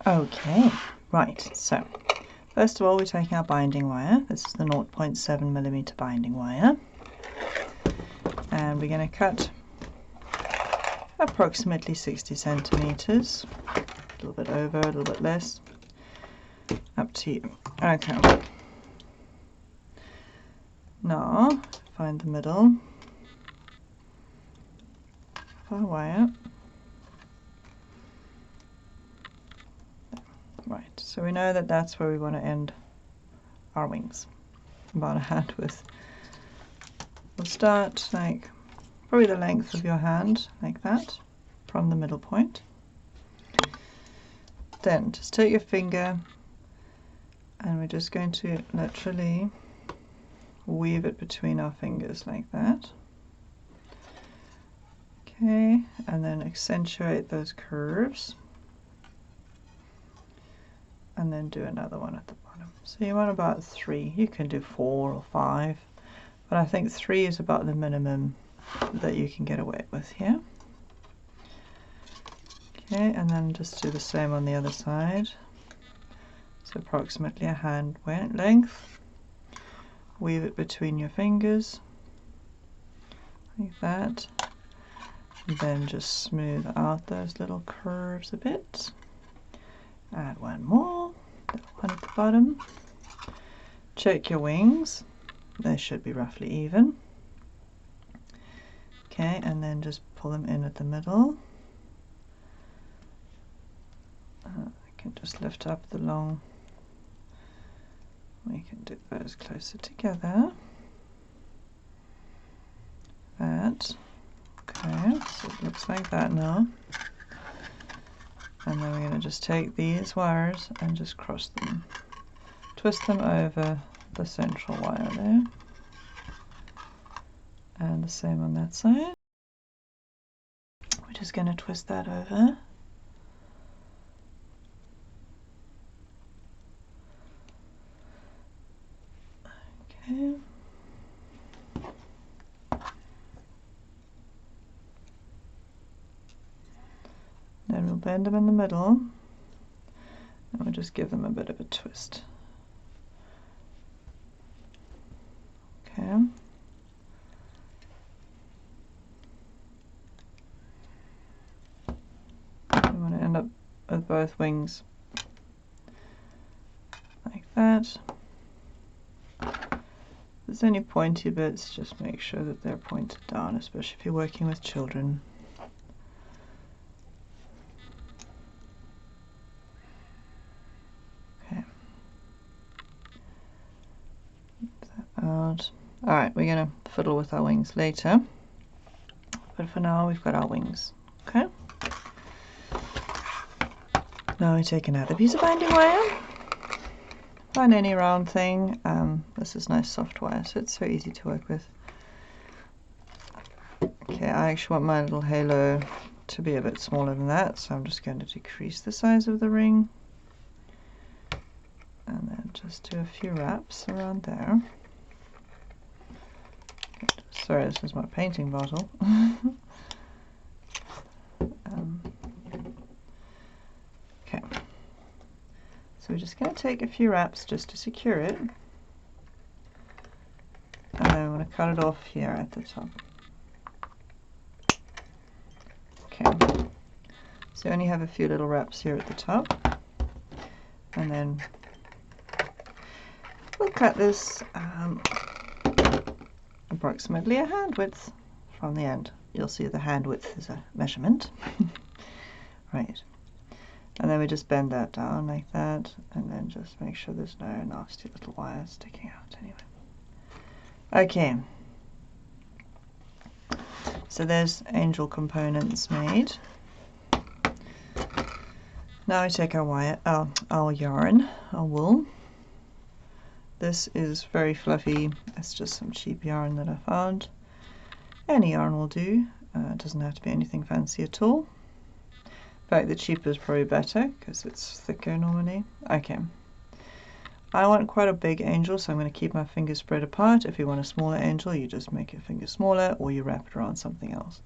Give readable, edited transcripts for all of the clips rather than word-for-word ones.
Okay, right, so first of all we're taking our binding wire. This is the 0.7mm binding wire, and we're going to cut approximately 60 centimeters, a little bit over, a little bit less, up to you. Okay, now find the middle of our wire. Right, so we know that that's where we want to end our wings, about a hand width. We'll start like probably the length of your hand, like that, from the middle point. Then just take your finger and we're just going to literally weave it between our fingers like that. Okay, and then accentuate those curves. And then do another one at the bottom. So you want about 3. You can do 4 or 5, but I think 3 is about the minimum that you can get away with here. Okay, and then just do the same on the other side. So approximately a hand length. Weave it between your fingers like that. And then just smooth out those little curves a bit. Add one more, one at the bottom. Check your wings, they should be roughly even. Okay, and then just pull them in at the middle. I can just lift up the long, we can do those closer together. That, okay, so it looks like that now. And then we're going to just take these wires and just cross them. Twist them over the central wire there. And the same on that side. We're just going to twist that over. Okay. Then we'll bend them in the middle, and we'll just give them a bit of a twist. Okay. We want to end up with both wings like that. If there's any pointy bits, just make sure that they're pointed down, especially if you're working with children. Alright, we're going to fiddle with our wings later, but for now we've got our wings. Okay. Now we take another piece of binding wire. Find any round thing. This is nice soft wire, so it's so easy to work with. Okay, I actually want my little halo to be a bit smaller than that, so I'm just going to decrease the size of the ring. And then just do a few wraps around there. Sorry, this is my painting bottle. Okay, so we're just going to take a few wraps just to secure it, and then I'm going to cut it off here at the top. Okay, so you only have a few little wraps here at the top, and then we'll cut this approximately a hand width from the end. You'll see the hand width is a measurement. Right, and then we just bend that down like that, and then just make sure there's no nasty little wires sticking out anyway. Okay, so there's angel components made. Now we take our wire, our yarn, our wool. This is very fluffy. It's just some cheap yarn that I found. Any yarn will do. It doesn't have to be anything fancy at all. In fact, the cheaper is probably better because it's thicker normally. Okay. I want quite a big angel, so I'm going to keep my fingers spread apart. If you want a smaller angel, you just make your finger smaller or you wrap it around something else.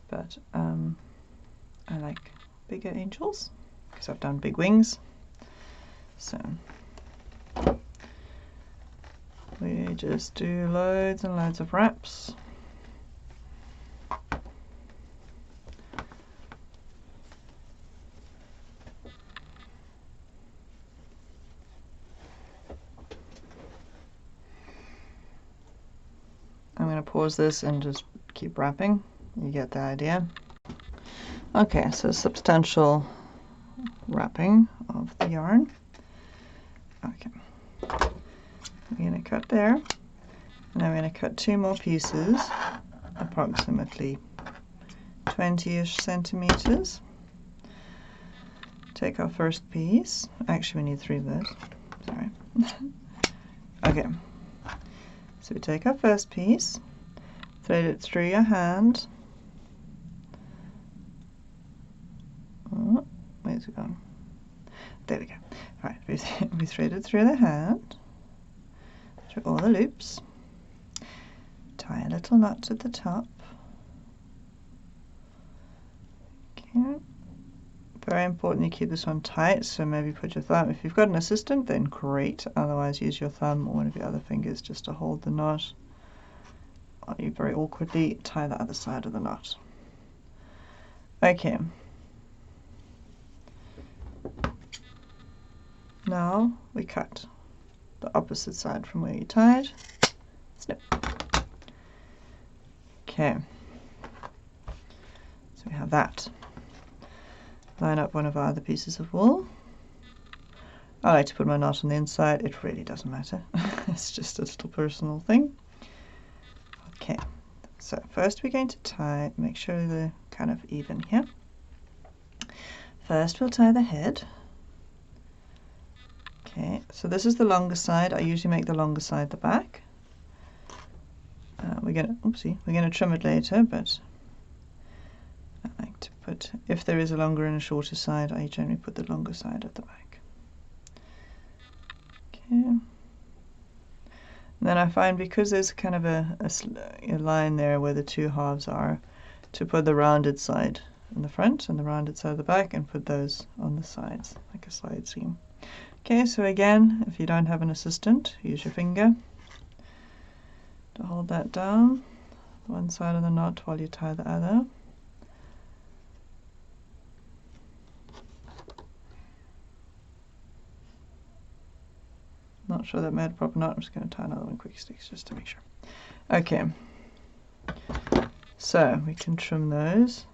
But I like bigger angels. because I've done big wings. So we just do loads and loads of wraps. I'm going to pause this and just keep wrapping. You get the idea. Okay, so substantial wrapping of the yarn. Okay, we're going to cut there, and then we're going to cut 2 more pieces, approximately 20-ish centimeters. Take our first piece. Actually, we need 3 of those. Sorry. Okay. So we take our first piece, thread it through your hand. Oh, where's it gone? There we go. Right, we thread it through the hand, through all the loops. Tie a little knot at the top. Okay. Very important you keep this one tight, so maybe put your thumb. If you've got an assistant, then great. Otherwise, use your thumb or one of your other fingers just to hold the knot. Or you very awkwardly tie the other side of the knot. Okay. Now we cut the opposite side from where you tied. Snip. Okay. So we have that. Line up one of our other pieces of wool. I like to put my knot on the inside. It really doesn't matter. It's just a little personal thing. Okay, so first we're going to tie, make sure they're kind of even here. First we'll tie the head. Okay, so this is the longer side. I usually make the longer side the back. We're gonna trim it later, but I like to put, if there is a longer and a shorter side, I generally put the longer side at the back. Okay. And then I find, because there's kind of a line there where the 2 halves are, to put the rounded side in the front and the rounded side at the back, and put those on the sides like a side seam. Okay, so again, if you don't have an assistant, use your finger to hold that down, one side of the knot while you tie the other. Not sure that made a proper knot. I'm just going to tie another one quick sticks just to make sure. Okay, so we can trim those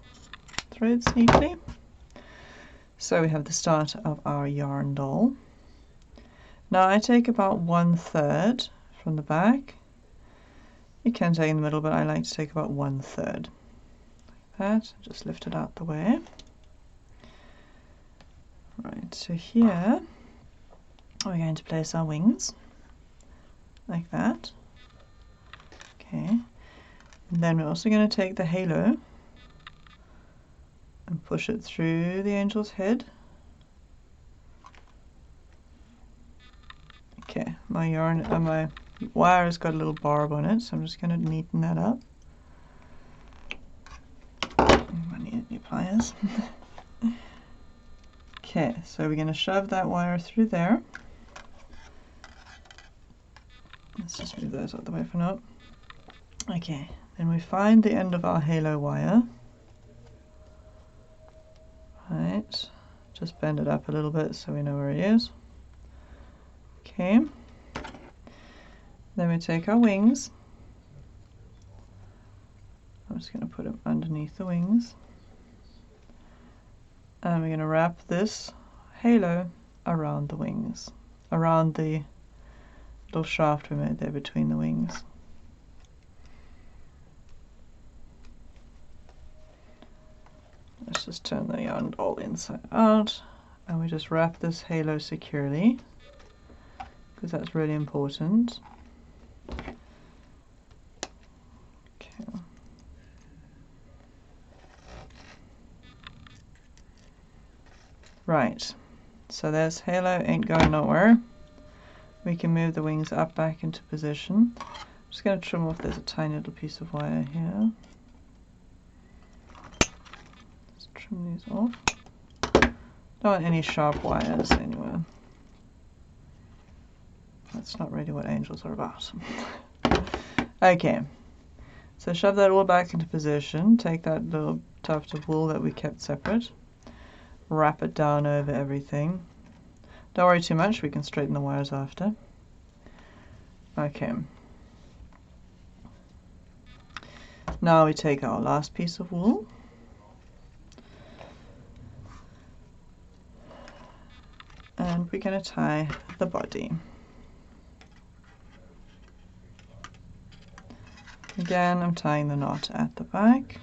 threads neatly. So we have the start of our yarn doll. Now I take about 1/3 from the back. You can take in the middle, but I like to take about 1/3. Like that, just lift it out the way. Right, so here we're going to place our wings, like that. Okay, and then we're also going to take the halo and push it through the angel's head. Okay, my yarn, my wire has got a little barb on it, so I'm just going to neaten that up. I need new pliers. Okay, so we're going to shove that wire through there. Let's just move those out of the way for now. Okay, then we find the end of our halo wire. Right, just bend it up a little bit so we know where it is. Okay, then we take our wings. I'm just going to put them underneath the wings. And we're going to wrap this halo around the wings, around the little shaft we made there between the wings. Let's just turn the yarn doll inside out, and we just wrap this halo securely, because that's really important. Okay. Right, so there's halo, ain't going nowhere. We can move the wings up back into position. I'm just going to trim off, there's a tiny little piece of wire here. Let's trim these off. Don't want any sharp wires anywhere. That's not really what angels are about. Okay, so shove that all back into position. Take that little tuft of wool that we kept separate. Wrap it down over everything. Don't worry too much, we can straighten the wires after. Okay. Now we take our last piece of wool. And we're going to tie the body. Again, I'm tying the knot at the back.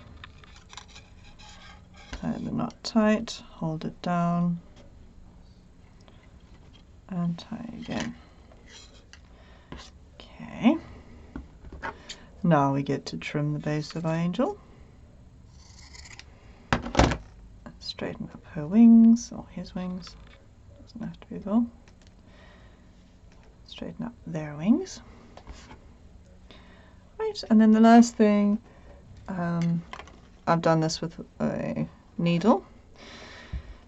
Tie the knot tight, hold it down, and tie again. Okay. Now we get to trim the base of our angel. Straighten up her wings, or his wings. Doesn't have to be though. Straighten up their wings. Right, and then the last thing, I've done this with a needle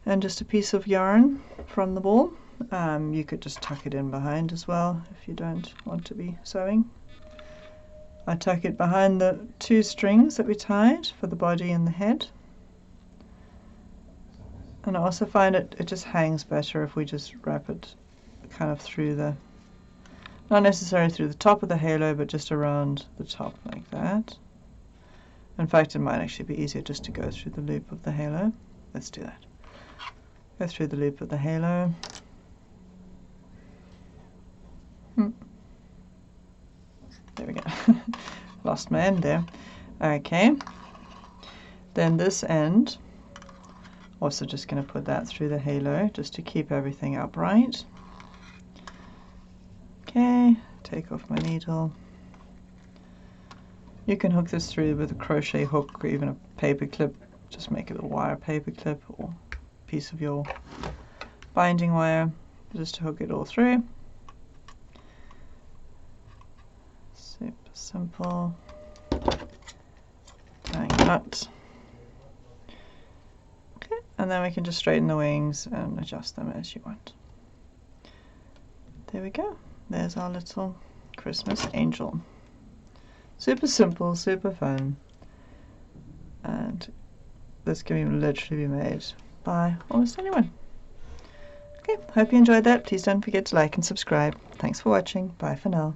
and just a piece of yarn from the ball. You could just tuck it in behind as well if you don't want to be sewing. I tuck it behind the 2 strings that we tied for the body and the head. And I also find it just hangs better if we just wrap it kind of through the, not necessarily through the top of the halo, but just around the top like that. In fact, it might actually be easier just to go through the loop of the halo. Let's do that. Go through the loop of the halo. There we go. Lost my end there. Okay. Then this end, also just going to put that through the halo just to keep everything upright. Okay, take off my needle. You can hook this through with a crochet hook or even a paper clip. Just make it a wire paper clip or a piece of your binding wire just to hook it all through. Super simple. Tying a knot. Okay, and then we can just straighten the wings and adjust them as you want. There we go. There's our little Christmas angel. Super simple, super fun. And this can literally be made by almost anyone. Okay, hope you enjoyed that. Please don't forget to like and subscribe. Thanks for watching. Bye for now.